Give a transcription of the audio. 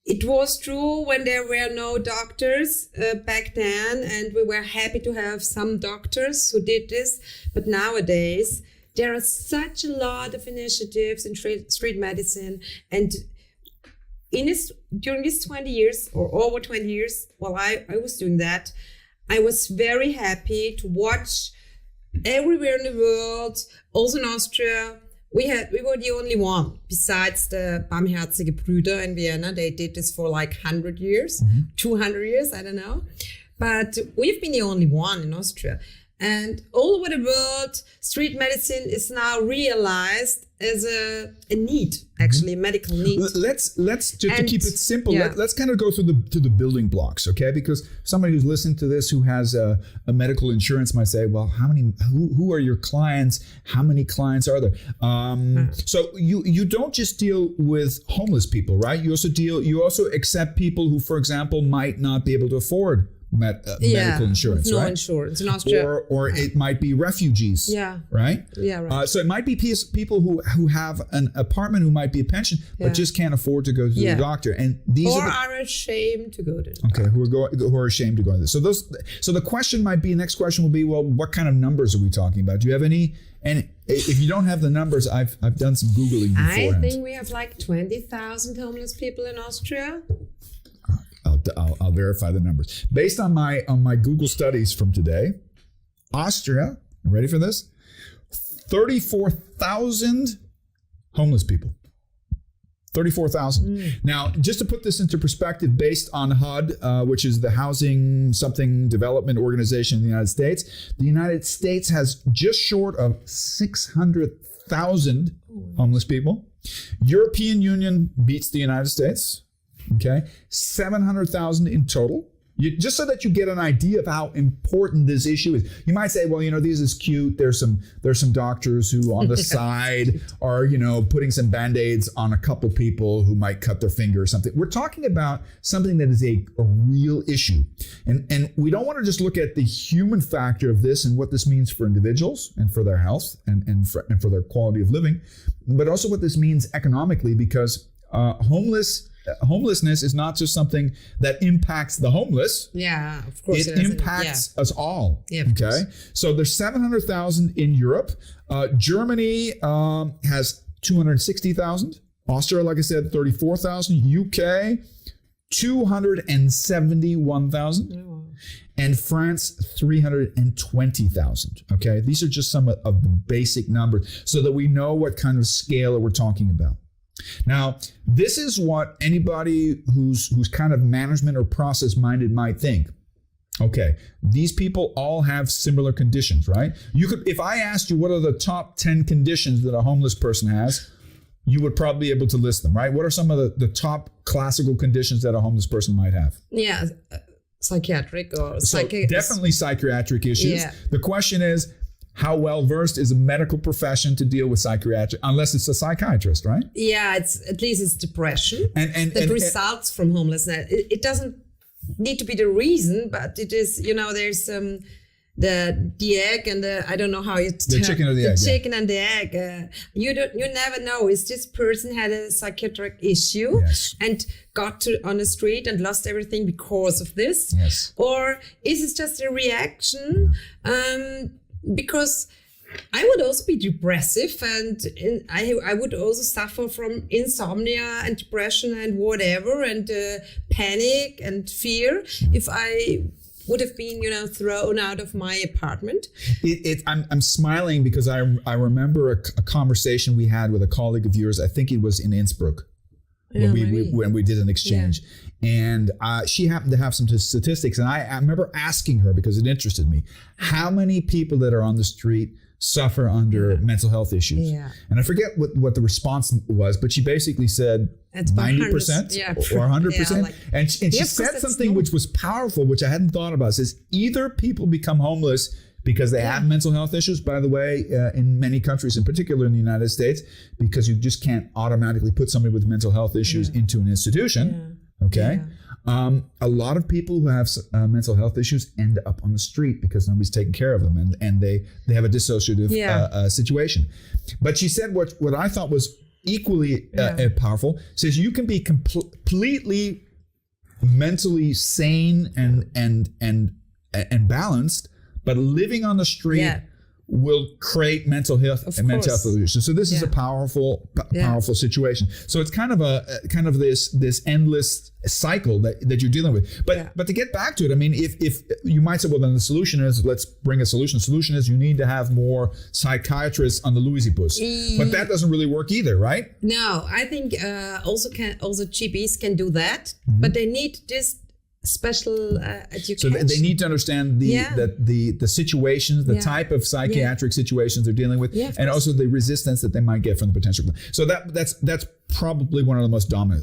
it was true when there were no doctors back then, and we were happy to have some doctors who did this. But nowadays, there are such a lot of initiatives in street medicine, and during these 20 years or over 20 years, while I was doing that, I was very happy to watch everywhere in the world, also in Austria. We were the only one besides the Barmherzige Brüder in Vienna. They did this for like 100 years, 200 years, I don't know. But we've been the only one in Austria. And all over the world, street medicine is now realized as a need, actually, a medical need. Let's to keep it simple. Yeah. Let's kind of go through the building blocks, okay? Because somebody who's listening to this who has a medical insurance might say, well, who are your clients? How many clients are there? So you don't just deal with homeless people, right? You also accept people who, for example, might not be able to afford medical insurance, no right? Insurance in Austria. Or it might be refugees, right? Yeah, right. So it might be people who have an apartment, who might be a pension, but just can't afford to go to the doctor. And these are ashamed to go to the doctor. Who are ashamed to go to this. So the question might be, next question will be, well, what kind of numbers are we talking about? Do you have any? And if you don't have the numbers, I've done some Googling beforehand. I think we have like 20,000 homeless people in Austria. I'll verify the numbers. Based on my Google studies from today, Austria, ready for this? 34,000 homeless people. 34,000. Now, just to put this into perspective, based on HUD, which is the Housing Something Development Organization in the United States has just short of 600,000 homeless people. European Union beats the United States. Okay, 700,000 in total. Just so that you get an idea of how important this issue is. You might say, well, this is cute. There's some doctors who on the side are, putting some Band-Aids on a couple people who might cut their finger or something. We're talking about something that is a real issue. And we don't want to just look at the human factor of this and what this means for individuals and for their health and for their quality of living, but also what this means economically, because homelessness is not just something that impacts the homeless. Yeah, of course. It impacts us all. Yeah, of course. So there's 700,000 in Europe. Germany has 260,000. Austria, like I said, 34,000. UK, 271,000. And France, 320,000. Okay, these are just some of the basic numbers so that we know what kind of scale we're talking about. Now, this is what anybody who's kind of management or process minded might think. Okay, these people all have similar conditions, right? You could, if I asked you what are the top 10 conditions that a homeless person has, you would probably be able to list them, right? What are some of the top classical conditions that a homeless person might have? Yeah, psychiatric or definitely psychiatric issues. Yeah. The question is, how well versed is a medical profession to deal with psychiatric, unless it's a psychiatrist, right? Yeah, at least it's depression that results from homelessness. It doesn't need to be the reason, but it is, there's the egg and I don't know how it's the chicken or the egg. The chicken and the egg. You never know. Is this person had a psychiatric issue and got on the street and lost everything because of this? Yes. Or is it just a reaction? Because I would also be depressive and I would also suffer from insomnia and depression and whatever and panic and fear if I would have been, thrown out of my apartment. I'm smiling because I remember a conversation we had with a colleague of yours. I think it was in Innsbruck when we did an exchange. Yeah. And she happened to have some statistics. And I remember asking her, because it interested me, how many people that are on the street suffer under mental health issues? Yeah. And I forget what the response was, but she basically said 90% or 100%. And she said something which was powerful, which I hadn't thought about. It says either people become homeless because they have mental health issues, by the way, in many countries, in particular in the United States, because you just can't automatically put somebody with mental health issues into an institution. Okay. Yeah. A lot of people who have mental health issues end up on the street because nobody's taking care of them and they have a dissociative situation. But she said what I thought was equally powerful, says you can be completely mentally sane and balanced, but living on the street will create mental health and mental health issues. So this is a powerful situation. So it's kind of this endless cycle that you're dealing with. But to get back to it, I mean, if you might say, well, then the solution is, let's bring a solution. The solution is you need to have more psychiatrists on the Louisy bus. But that doesn't really work either, right? No, I think also GPs can do that, but they need this special education. So they need to understand the situations, the type of psychiatric situations they're dealing with, and also the resistance that they might get from the potential. So that's probably one of the most dominant